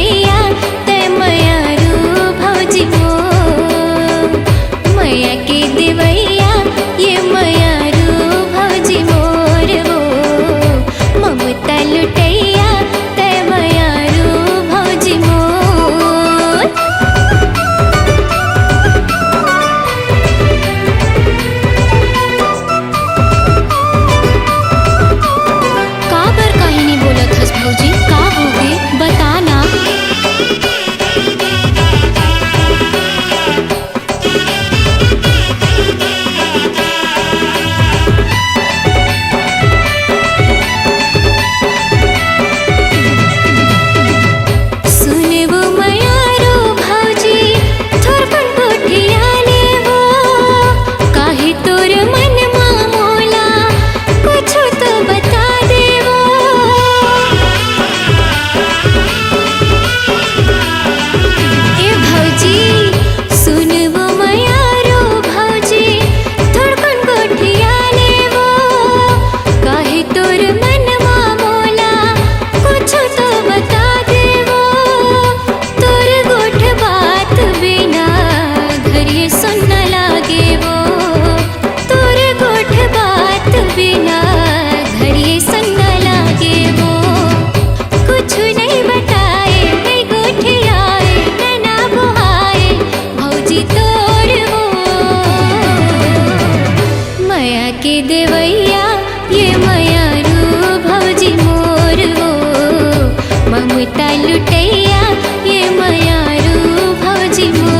लुटैया ते मयारू भौजी मो मया के देवैया ये मयारू भौजी मोर वो ममता लुटैया ते मयारू भौजी मोर। काबर काहे नहीं बोलत हस भौजी, का होगे बताना। सुन वो मयारू भौजी थोरपन कोठिया ले वो काहे तोर मन मा मोला कुछ तो बता दे वो। ए भौजी सुन वो मयारू भौजी थोरपन कोठिया ले वो काहे तोर मन मा मोला कुछ तो बता दे वो। तोर गोठ बात बिना घर ये सुन न लागे वो तोर गोठ बात बिना घर ये सुन न लागे वो। कुछ नहीं बताए नहीं गोठ आए न ना बुहाए भौजी तोर वो मया के देवैया ये मयारू भौजी मोर वो ममता लुटैया ये मयारू भौजी मोर।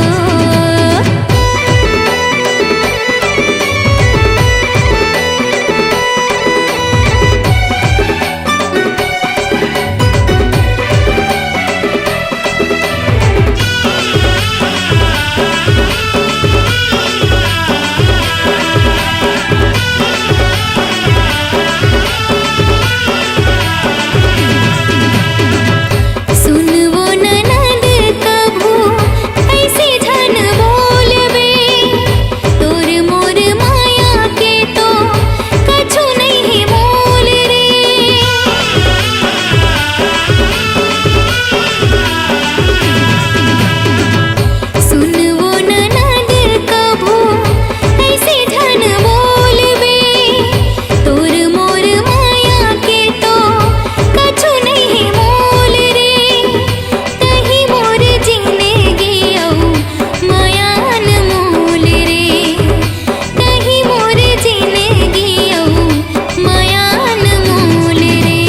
सुन वो ननद कभू ऐसे झन बोलबे तोर मोर माया के तो कछु नहीं मोल रे। सुन वो ननद कभू ऐसे झन बोलबे तोर मोर माया के तो कछु नहीं मोल रे। तही मोर जिंदगी औ मायान मोल रे तही मोर जिंदगी औ मायान मोल रे।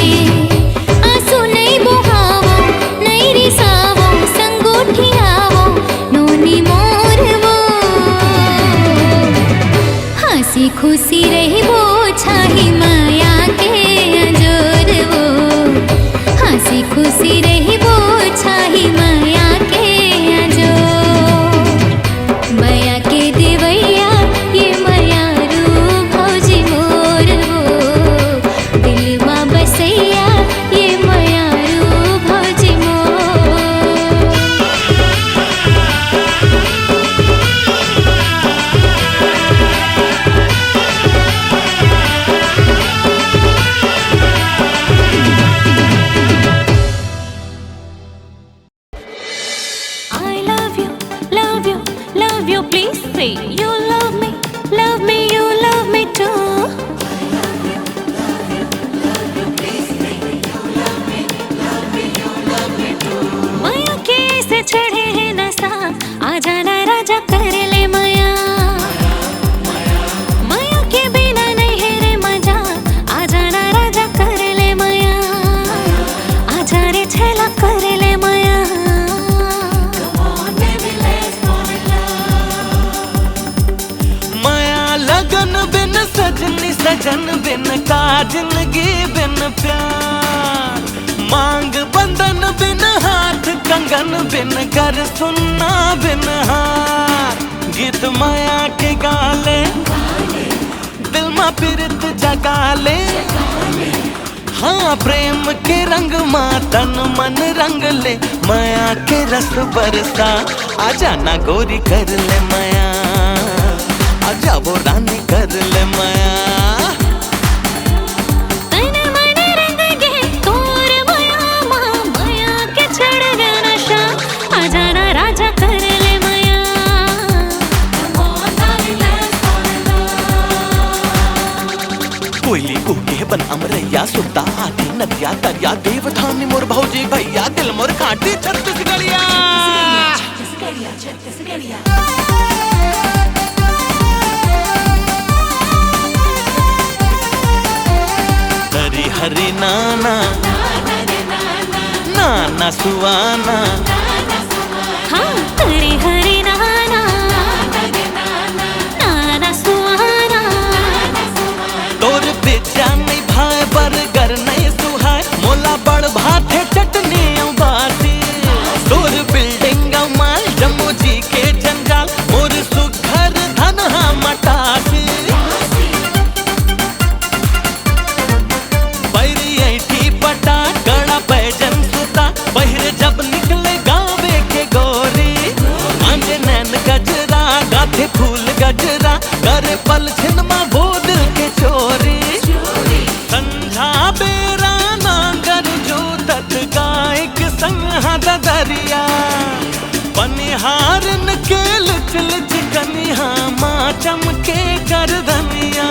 आंसू नहीं बहावो नहीं रिसावो संगोठियावो नोनी मोर वो हंसी खुशी रहबो छाही माया के अजोर वो हंसी खुशी रहबो छाही माया के अजोर। मया के देवैया ये मयारू भौजी मोर वो दिल मा बसैया ये मयारू भौजी मोर। I love you, love you, love you. Please say you love me, you love me too. माया कैसे चढ़े है नशा आ जाना राजा कर ले माया। माया के बिना नहीं है रे मजा आ जाना राजा कर ले माया। आ जा रे छेला कर ले माया। माया लगन बिन सजनी सजन बिन का जिंदगी बिन प्यार। मांग बंधन बिन हाथ कंगन बिन कर सुनना बिन हार। गीत माया के गाले दिल मा पीरत जगाले। हाँ प्रेम के रंग मा तन मन रंग ले। माया के रस बरसा आजा ना गोरी कर ले माया। आजा वो रानी कर ले माया। तन मन रंग गे तोर माया मा माया के चढ़ गया बन अमरैया सुता आती नदिया दरिया देवठानी मोर भौजी भैया दिल मोर काटी छत्तीसगढ़िया हरी हरी नाना नाना सुवाना हाँ हरी हरी नाना नाना सुहाना तोर बेचा नहीं भाई बरगर नहीं सुहाय मोला बड़ भाते चटनी बाती तोर बिल्डिंग माल जम्मू जी के जंजाल मोर सुघर धनहा मटासी बैरी ऐठी पटा गड़ा बैजन सुता बहरे जब निकले गावे के गोरी आंजे नैन गजरा गाथे फूल गजरा करे पल छिनमा वो दिल के चोरी संझा बेरा नांगर जो तत गायक संग हादा दरिया पनिहारन के लिच लिच कनिहा माँ चमके कर धनिया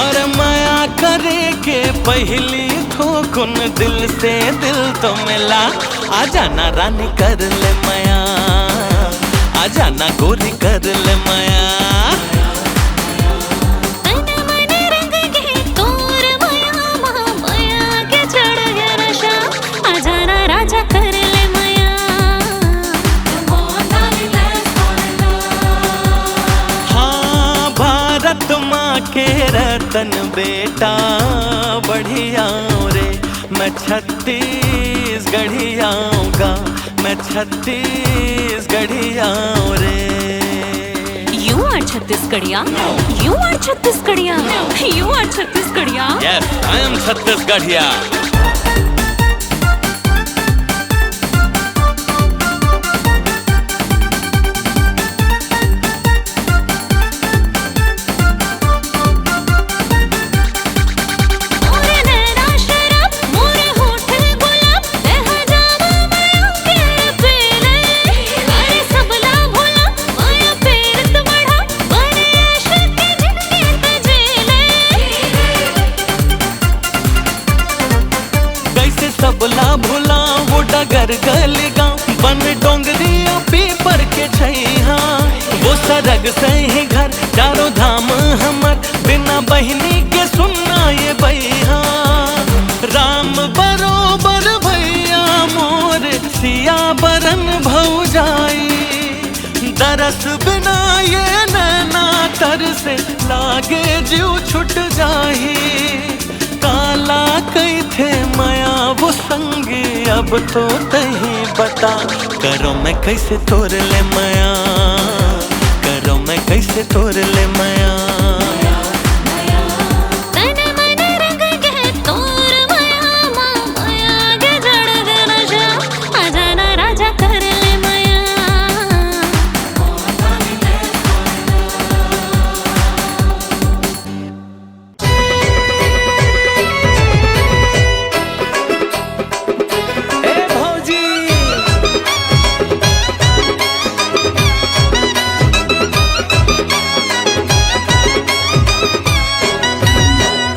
और माया करे के पहली ठोकुन दिल से दिल तो मिला आ जाना रानी कर ले माया आ जाना गोरी कर ले माया तन मन रंग के तोर माया महा माया के चढ़ गया नशा आ जाना राजा कर ले माया हाँ भारत माँ के रतन बेटा बढ़िया रे मैं छत्तीसगढ़िया आऊँगा मैं छत्तीसगढ़िया रे You are Chhattisgarhia. You are Chhattisgarhia. You are Chhattisgarhia. Yes, I am छत्तीसगढ़िया मोरे नैना शराब मोरे होठ गुलाब रहा जावा माया के पीले अरे सबला भोला माया पीरत बढ़ा बने आशिक के जिंदगी तजेले कैसे सबला भुला वो डगर गल गाँव बन डोंगरिया पीपर के छैहा वो सरग सही घर चारों धाम हमर बिना बहिनी के सुनना ये बैहा राम बरोबर भैया मोर सिया बरन भौजाई दरस बिना ये नैना तर से लागे जीव छुट जाही काला कई थे माया वो संगी अब तो तही बता करो मैं कैसे तोड़ ले माया करो मैं कैसे तोड़ ले माया तन मन रंग के तोर माया माँ माया के जड़ गया नशा आ जाना राजा कर ले माया ए भौजी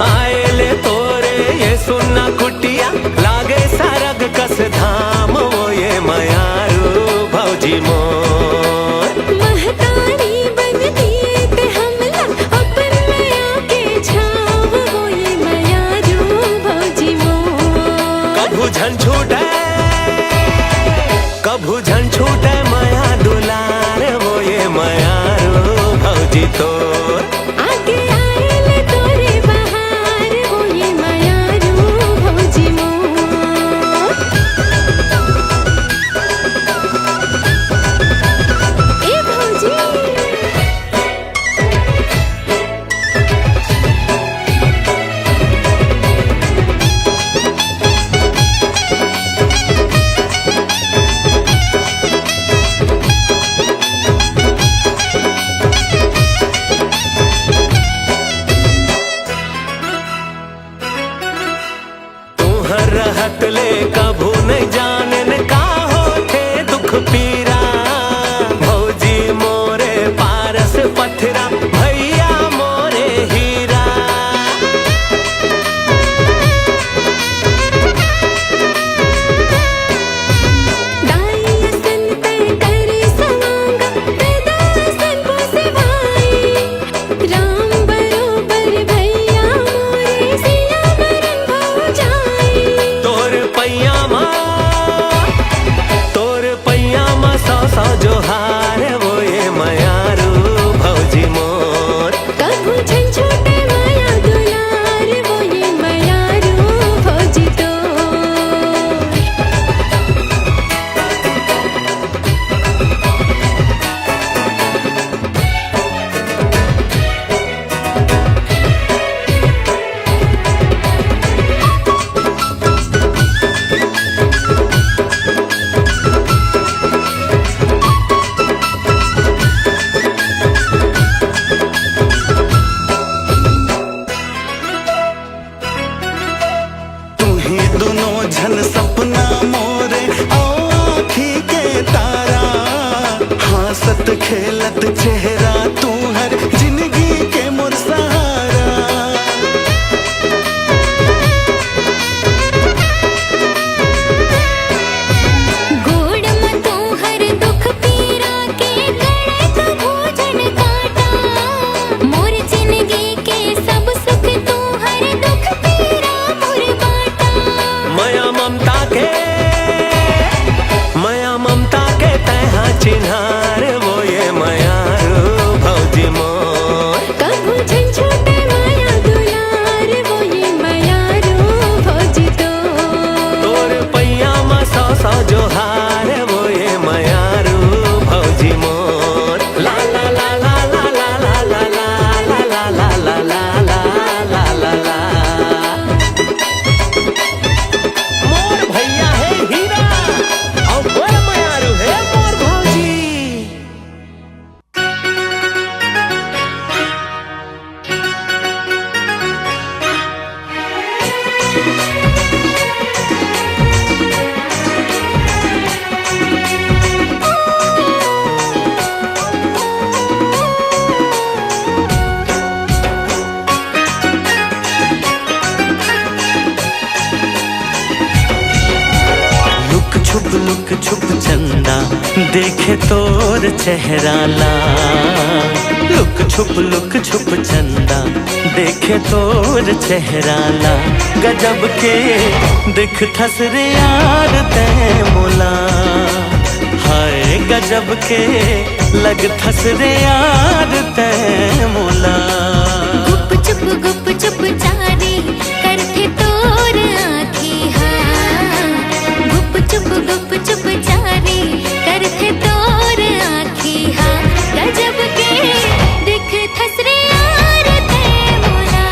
आएले तोरे ये सुनना कुटिया लागे सरग कस धाम वो ये मयारू भौजी मोर महतारी बन दिए ते हमला अपन माया के छाव होई माया रू भौजी मोर कभू झन छूटे माया दुलार वो ये मयारू भौजी तोर आगे आएले तोरे बहार होई माया रू भौजी मोर ए भौजी तुहर रहत ले कभू नहीं जानन का होथे दुख पीरा भौजी मोरे पारस पथरा भैया मोरे हीरा खेलत चेहरा तू हर जिंदगी के मोर सहारा। गोड़ में तू हर दुख पीरा के गणे का भोजन काटा। मोर जिंदगी के सब सुख तू हर दुख पीरा मोर बाटा। माया ममता के तैहा चिन्हार वो ये मयारू भौजी मोर। कभू झंझोटे माया दुलार वो ये मयारू भौजी तो। तोर पैया में सौ सौ जोहार वो ये मयारू भौजी मोर। ला ला ला ला ला ला ला ला ला ला ला ला ला ला ला ला। मोर भैया है हीरा और मोर मयारू है मोर भौजी। लुक छुप चंदा देखे तोर चेहरा ला। लुक छुप चंदा देखे तोर चेहरा ला। गजब के दिख थस रे यार ते मोला। हाय गजब के लग थस रे यार ते मोला। गुप चुप चारी करते तोर आँखी हाँ। गुप चुप चारी करते तोर आँखी हाँ। गजब के दिख थसरे यार ते मोला।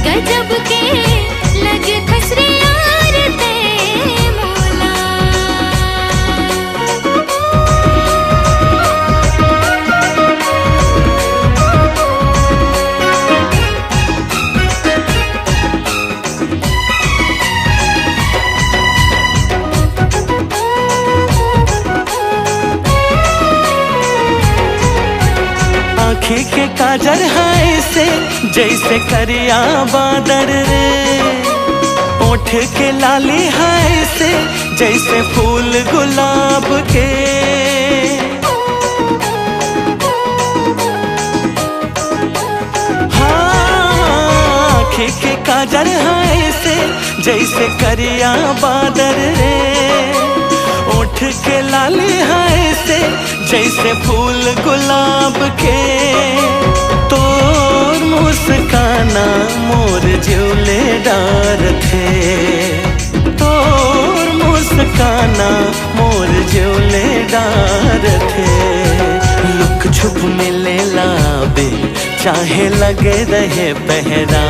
गजब के लग थसरे यार ते मोला। आँखी के काजर है से जैसे करिया बादर रे। ओठ के लाली है से जैसे फूल गुलाब के। हाँ आँखी के काजर है से जैसे करिया बादर रे। ओठ के लाली है से जैसे फूल गुलाब के। तोर मुस्काना मोर ज्यूले डार थे। तोर मुस्काना मोर ज्यूले डार थे। लुक छुप मिले लाबे चाहे लगे रहे पहरा।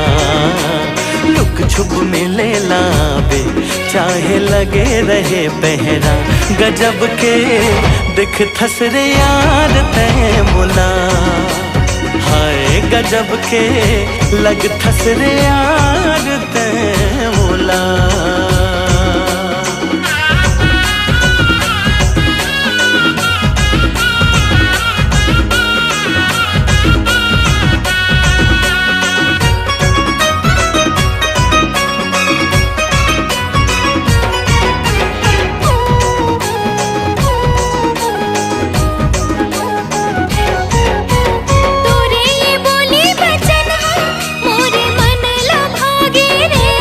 लुक छुप मिले लाबे चाहे लगे रहे पहरा। गजब के दिख थसरे यार ते मोला। हाय गजब के लग थसरे यार ते मोला। तोरे ये बोली बचन मोरे मन ला भागे रे।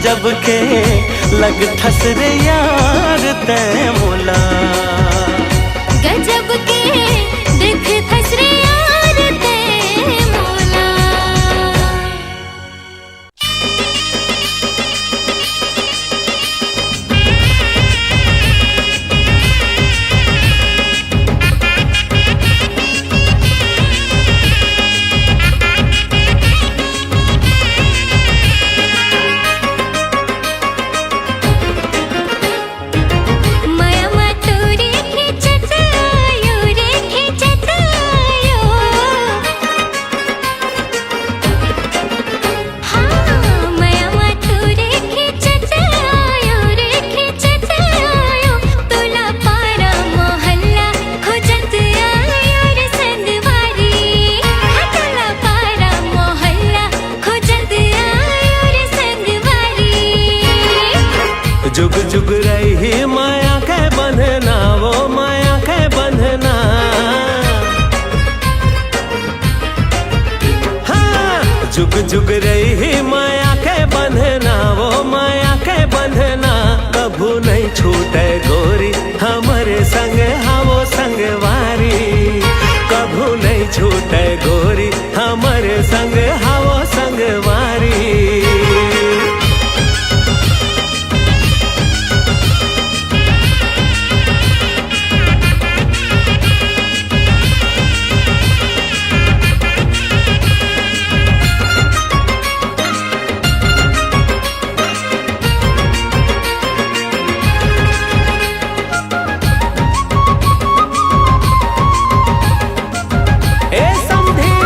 गजब के लग थस रे यार ते मोला गजब के दिख खसरे यार ते मोला माया मातोरे खिंचत आयो रे खिंचत आयो हाँ माया मातोरे खिंचत आयो रे खिंचत आयो तोला पारा मोहल्ला खोजत आयो रे संगवारी तोला पारा मोहल्ला खोजत आयो रे संगवारी जुग जुग रही माया के बंधना वो माया के बंधना हाँ जुग जुग रही माया के बंधना वो माया के बंधना कभू नहीं छूटे गोरी हमारे संग हावो संगवारी कभू नहीं छूटे गोरी हमारे संग हावो संगवारी ए समधिन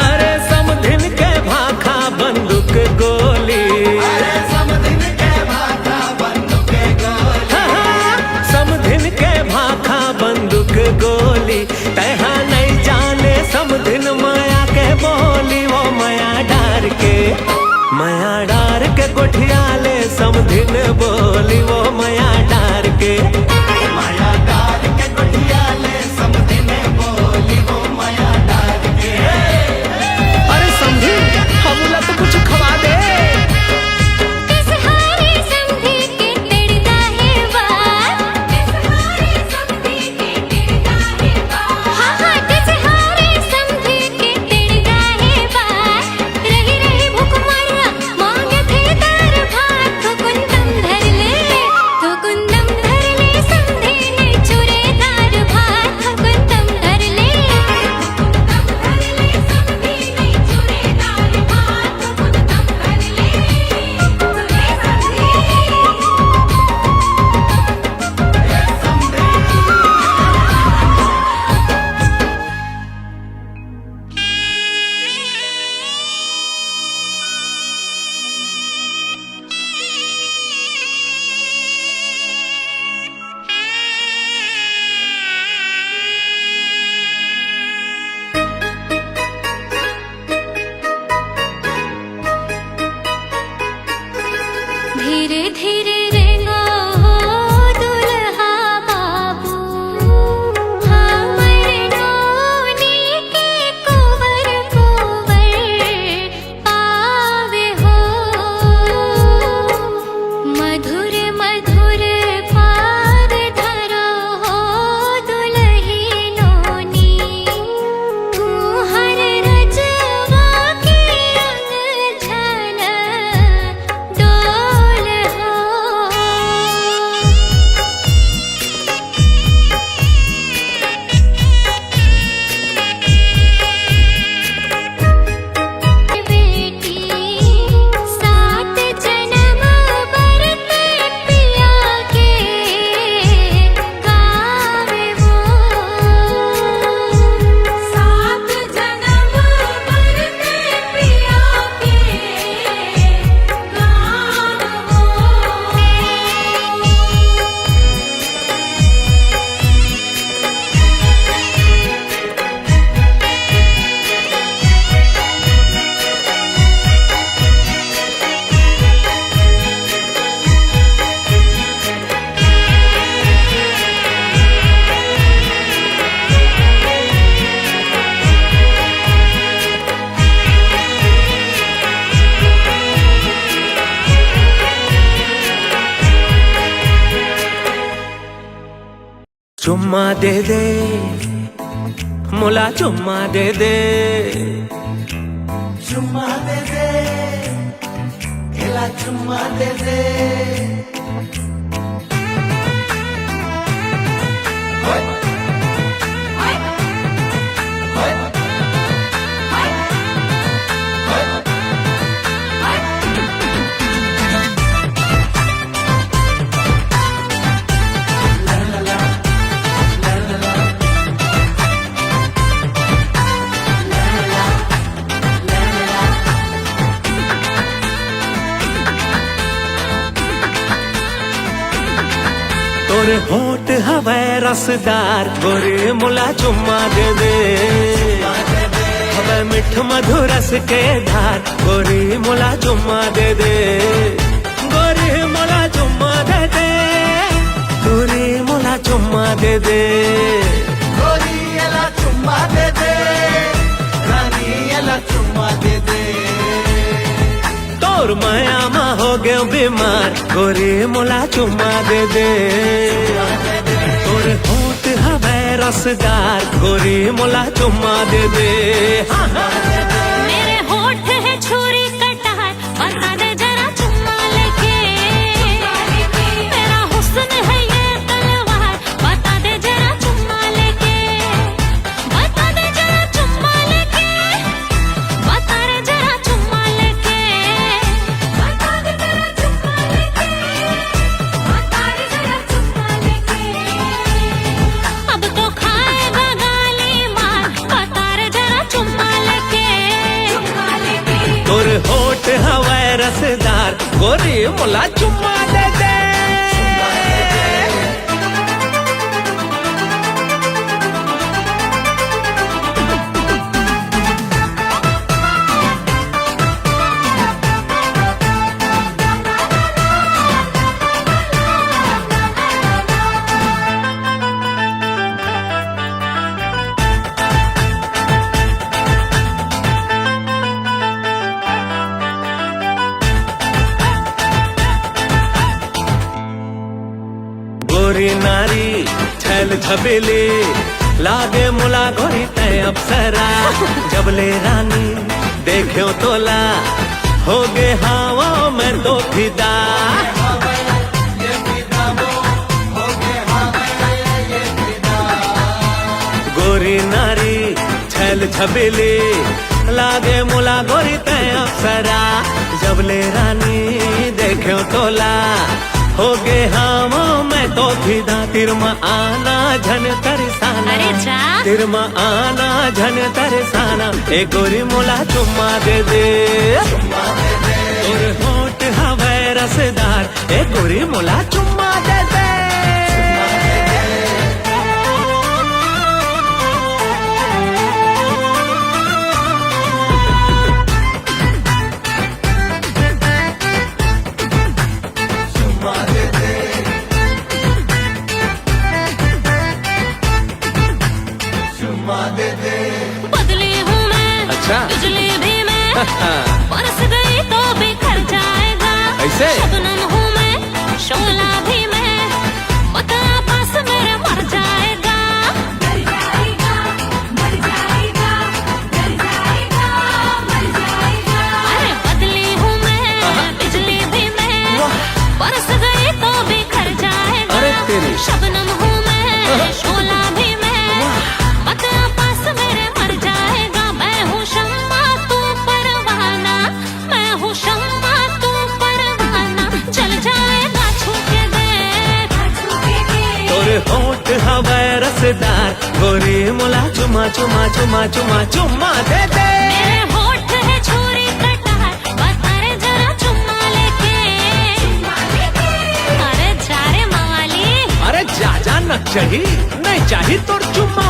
अरे समधिन के भाखा बंदूक गोली समधिन के भाखा बंदूक गोली समधिन के भाखा बंदूक गोली तहा नहीं जाने समधिन माया के बोली वो माया डार के गोठिया ले समधिन बोली वो माया डार के माया डार के गोठिया ले समधिन बोली वो माया डार के अरे समधिन हमला तो कुछ खवा दे तिसहारे समधी के तिड़दा है बात तिसहारे समधी के तिड़दा है बात हाँ हाँ तिसहारे समधी के तिड़दा है बात रही रही भूख मरना मांगे थे दार भात तो कुंदम धर ले समधी ने चुरे दार भात तो कुंदम धर ले समधी ने चुरे दार भात तो कुंदम धर धीरे धीरे रेंगो दुल्हा बाबू हमर नोनी के कुंवर पावे हो मधुर मधुर पाद धरो हो दुल्ही नोनी तू हर रजवा के अंग झल डोल हो चुम्मा दे दे मोला चुम्मा दे दे चुम्मा दे दे एला चुम्मा दे दे तोरे होठ हवे रसदार गोरे मोला चुम्मा दे दे हवे मिठ मधुरस के धार गोरी मोला चुम्मा दे दे गोरी मोला चुम्मा दे दे गोरी मोला चुम्मा दे दे गोरी एला चुम्मा दे दे रानी एला चुम्मा दे दे तोर माया मा हो गयो बीमार गोरी मोला चुम्मा दे दे तोर होठ हवे रसदार गोरी मोला चुम्मा दे दे मेरे होठ है छुरी कटार बता दे जरा चुम्मा लेके मेरा हुस्न है ये तलवार बता दे जरा चुम्मा लेके बता दे जरा चुम्मा लेके बता दे जरा चुम्मा लेके बता दे जरा चुम्मा लेके बता दे जरा चुम्मा लेके अब तो खाएगा गाली मार बता दे जरा चुम्मा लेके तोर होठ हवे रसदार गोरी मोला चुम्मा दे दे गोरी नारी छैल छबेली लागे मुला गोरी तय अप्सरा जबले रानी देखो तोला हो गे हवा में तो फिदा गोरी नारी छैल छबेली लागे मुला गोरी तय अप्सरा जबले रानी देखो तोला हो गे हवा मैं तो फिदा तिरमा आना झन तरसाना अरे जा। तिरमा आना झन तरसाना ए गोरी मोला चुम्मा दे दे तोर होठ हवे रसदार ए गोरी मोला चुम्मा दे दे बदली हूँ मैं अच्छा। बिजली भी मैं बरस गई तो बिखर जाएगा ऐसे? शबनम हूँ मैं शोला भी मैं बता पास मेरे मर जाएगा मर जाएगा मर जाएगा मर जाएगा मर जाएगा अरे बदली हूँ मैं बिजली भी मैं बरस गई तो बिखर जाएगा अरे तेरी। शबनम हूँ मैं शोला भी मैं बता पास मेरे मर जाएगा मैं हूँ शम्मा तू परवाना मैं हूँ शम्मा तू परवाना जल जाएगा छू के दे तोर होठ हवे रसदार गोरी मोला चुम्मा चुम्मा चुम्मा चुम्मा चुम्मा दे दे मेरे होठ है छुरी कटार बता रे जरा चुम्मा लेके अरे जा रे मवाली अरे जा जा न चाहिए नहीं चाहिए तोर चुम्मा